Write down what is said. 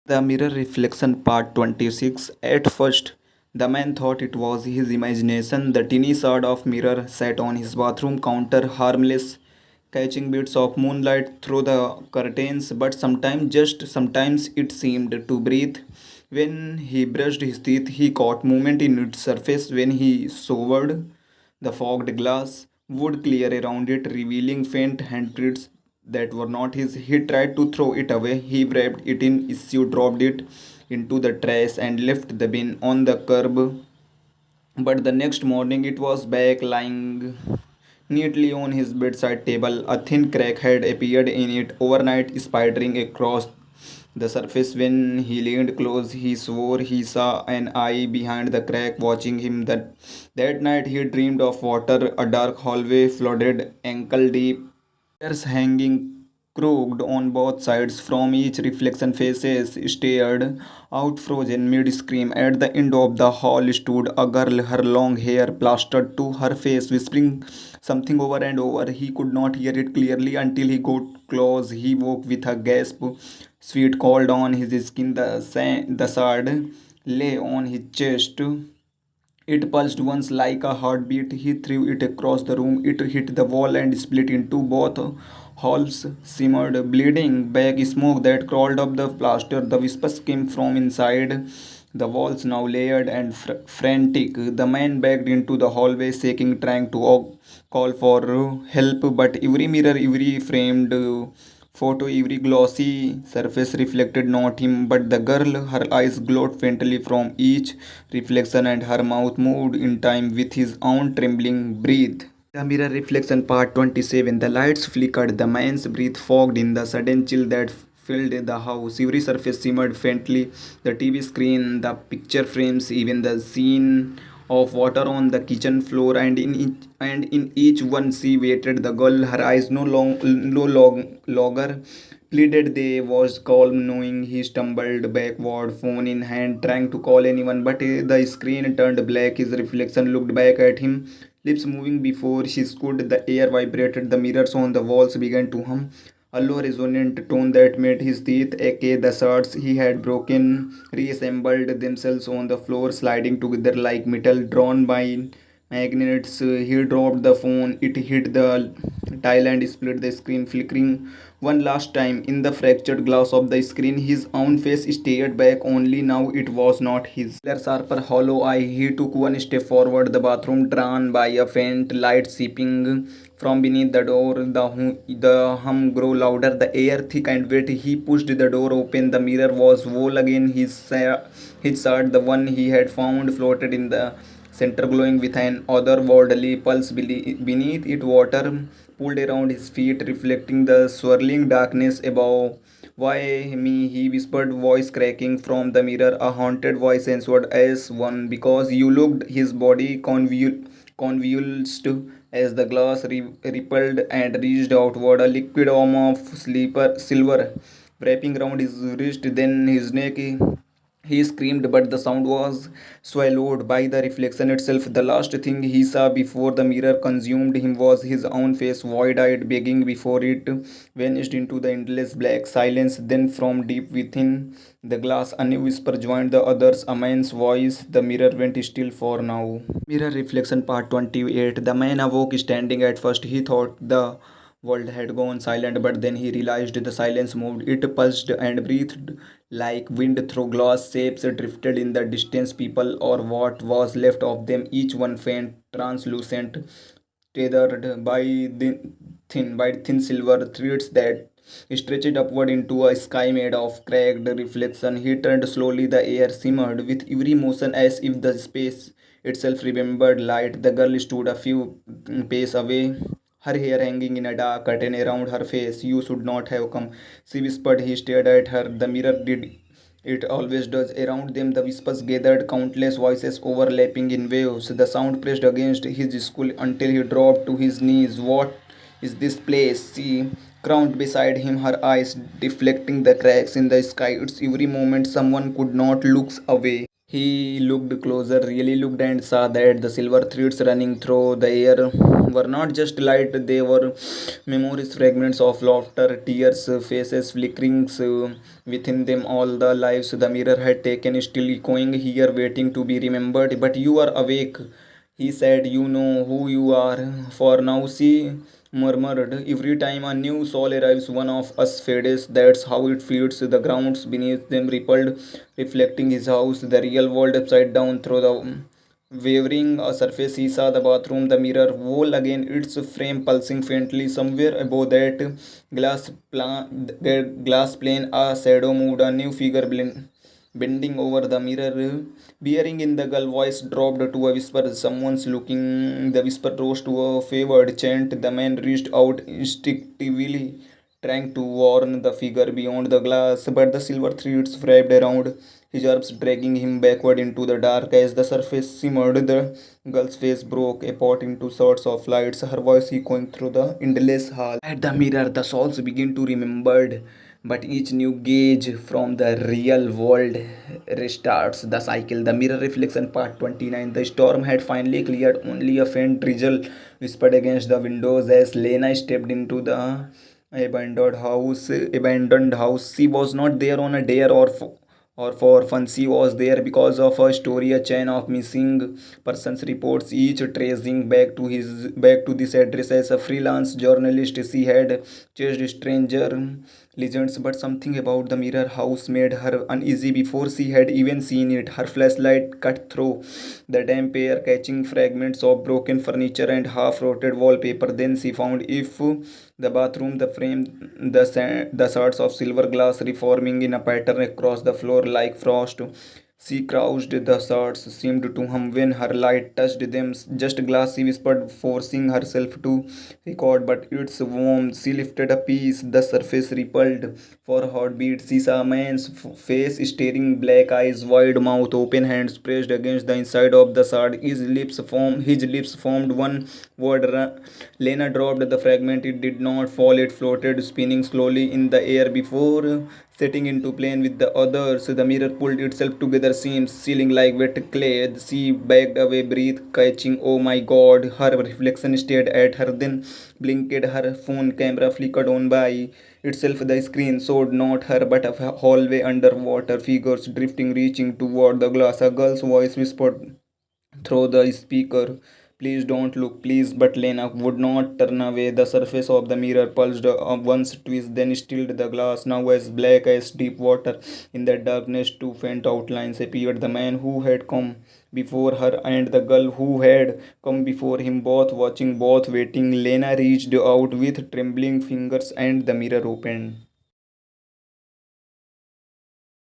The Mirror Reflection Part 26. At first, the man thought it was his imagination. The tiny shard of mirror sat on his bathroom counter, harmless, catching bits of moonlight through the curtains, but sometimes it seemed to breathe. When he brushed his teeth, he caught movement in its surface. When he showered, the fogged glass would clear around it, revealing faint handprints that were not his. He tried to throw it away. He wrapped it in issue, dropped it into the trash, and left the bin on the curb. But the next morning it was back, lying neatly on his bedside table. A thin crack had appeared in it overnight, spidering across the surface. When he leaned close, he swore he saw an eye behind the crack watching him. That night he dreamed of water, a dark hallway flooded ankle deep, chairs hanging crooked on both sides. From each reflection, faces stared out frozen mid-scream. At the end of the hall stood a girl, her long hair plastered to her face, whispering something over and over. He could not hear it clearly until he got close. He woke with a gasp. Sweat cold on his skin. The sword lay on his chest. It pulsed once like a heartbeat. He threw it across the room. It hit the wall and split into both. Halls simmered, bleeding back smoke that crawled up the plaster. The whispers came from inside. The walls now layered and frantic. The man backed into the hallway, shaking, trying to call for help. But every mirror, every framed photo, every glossy surface reflected not him but the girl. Her eyes glowed faintly from each reflection, and her mouth moved in time with his own trembling breath. The Mirror Reflection Part 27. The lights flickered, the man's breath fogged in the sudden chill that filled the house. Every surface simmered faintly. The TV screen, the picture frames, even the scene of water on the kitchen floor, and in each one she waited. The girl, her eyes no longer pleaded. They was calm, knowing. He stumbled backward, phone in hand, trying to call anyone, but the screen turned black. His reflection looked back at him, lips moving before she could. The air vibrated, the mirrors on the walls began to hum, a low resonant tone that made his teeth ache. The shards he had broken reassembled themselves on the floor, sliding together like metal drawn by magnets. He dropped the phone. It hit the tile and split the screen, flickering one last time. In the fractured glass of the screen, his own face stared back, only now it was not his. With sharper, hollow eye, he took one step forward, the bathroom drawn by a faint light seeping from beneath the door. The hum grew louder, the air thick and wet. He pushed the door open. The mirror was whole again. His shirt, the one he had found, floated in the center, glowing with an otherworldly pulse. Beneath it, water pulled around his feet, reflecting the swirling darkness above. Why me? He whispered, voice cracking from the mirror. A haunted voice answered as one. Because you looked. His body convulsed as the glass rippled and reached outward. A liquid arm of silver wrapping around his wrist, then his neck. He screamed, but the sound was swallowed by the reflection itself. The last thing he saw before the mirror consumed him was his own face, void eyed, begging before it vanished into the endless black silence. Then, from deep within the glass, a new whisper joined the others, a man's voice. The mirror went still for now. Mirror Reflection Part 28. The man awoke standing. At first, he thought the world had gone silent, but then he realized the silence moved. It pulsed and breathed like wind through glass. Shapes drifted in the distance, people or what was left of them, each one faint, translucent, tethered by thin silver threads that stretched upward into a sky made of cracked reflection. He turned slowly, the air simmered with every motion as if the space itself remembered light. The girl stood a few paces away, her hair hanging in a dark curtain around her face. You should not have come, she whispered. He stared at her. The mirror did it always does. Around them, the whispers gathered, countless voices overlapping in waves. The sound pressed against his skull until he dropped to his knees. What is this place? She crouched beside him, her eyes deflecting the cracks in the sky. It's every moment someone could not look away. He looked closer, really looked, and saw that the silver threads running through the air were not just light, they were memories, fragments of laughter, tears, faces flickering within them, all the lives the mirror had taken, still echoing here, waiting to be remembered. But you are awake, he said, you know who you are. For now, she murmured. Every time a new soul arrives, one of us fades. That's how it feels. The grounds beneath them rippled, reflecting his house, the real world upside down through the wavering surface. He saw the bathroom, the mirror wall again, its frame pulsing faintly. Somewhere above that glass plane, a shadow moved, a new figure bending over the mirror, bearing in the girl voice dropped to a whisper. Someone's looking. The whisper rose to a favored chant. The man reached out instinctively, trying to warn the figure beyond the glass, but the silver threads wrapped around his arms, dragging him backward into the dark. As the surface simmered, the girl's face broke apart into sorts of lights, her voice echoing through the endless hall. At the mirror, the souls begin to remember, but each new gauge from the real world restarts the cycle. The mirror reflection part 29. The storm had finally cleared, only a faint drizzle whispered against the windows as Lena stepped into the abandoned house. She was not there on a dare or for fun. She was there because of a story, a chain of missing persons reports, each tracing back to this address. As a freelance journalist, she had chased stranger legends, but something about the mirror house made her uneasy before she had even seen it. Her flashlight cut through the damp air, catching fragments of broken furniture and half-rotted wallpaper. Then she found if the bathroom, the frame, the shards of silver glass reforming in a pattern across the floor like frost. She crouched, the shards seemed to hum when her light touched them. Just glass, she whispered, forcing herself to record, but it's warm. She lifted a piece, the surface rippled for a heartbeat. She saw a man's face, staring, black eyes, wide mouth, open hands pressed against the inside of the shard. His lips formed one word. Lena dropped the fragment. It did not fall, it floated, spinning slowly in the air before setting into plane with the others. The mirror pulled itself together, seemed sealing like wet clay. She backed away, breath catching. Oh my god! Her reflection stared at her, then blinked. Her phone camera flickered on by itself. The screen showed not her but a hallway underwater, figures drifting, reaching toward the glass. A girl's voice whispered through the speaker, please don't look, please. But Lena would not turn away. The surface of the mirror pulsed once, twice, then stilled. The glass, now as black as deep water. In that darkness, two faint outlines appeared, the man who had come before her and the girl who had come before him, both watching, both waiting. Lena reached out with trembling fingers, and the mirror opened.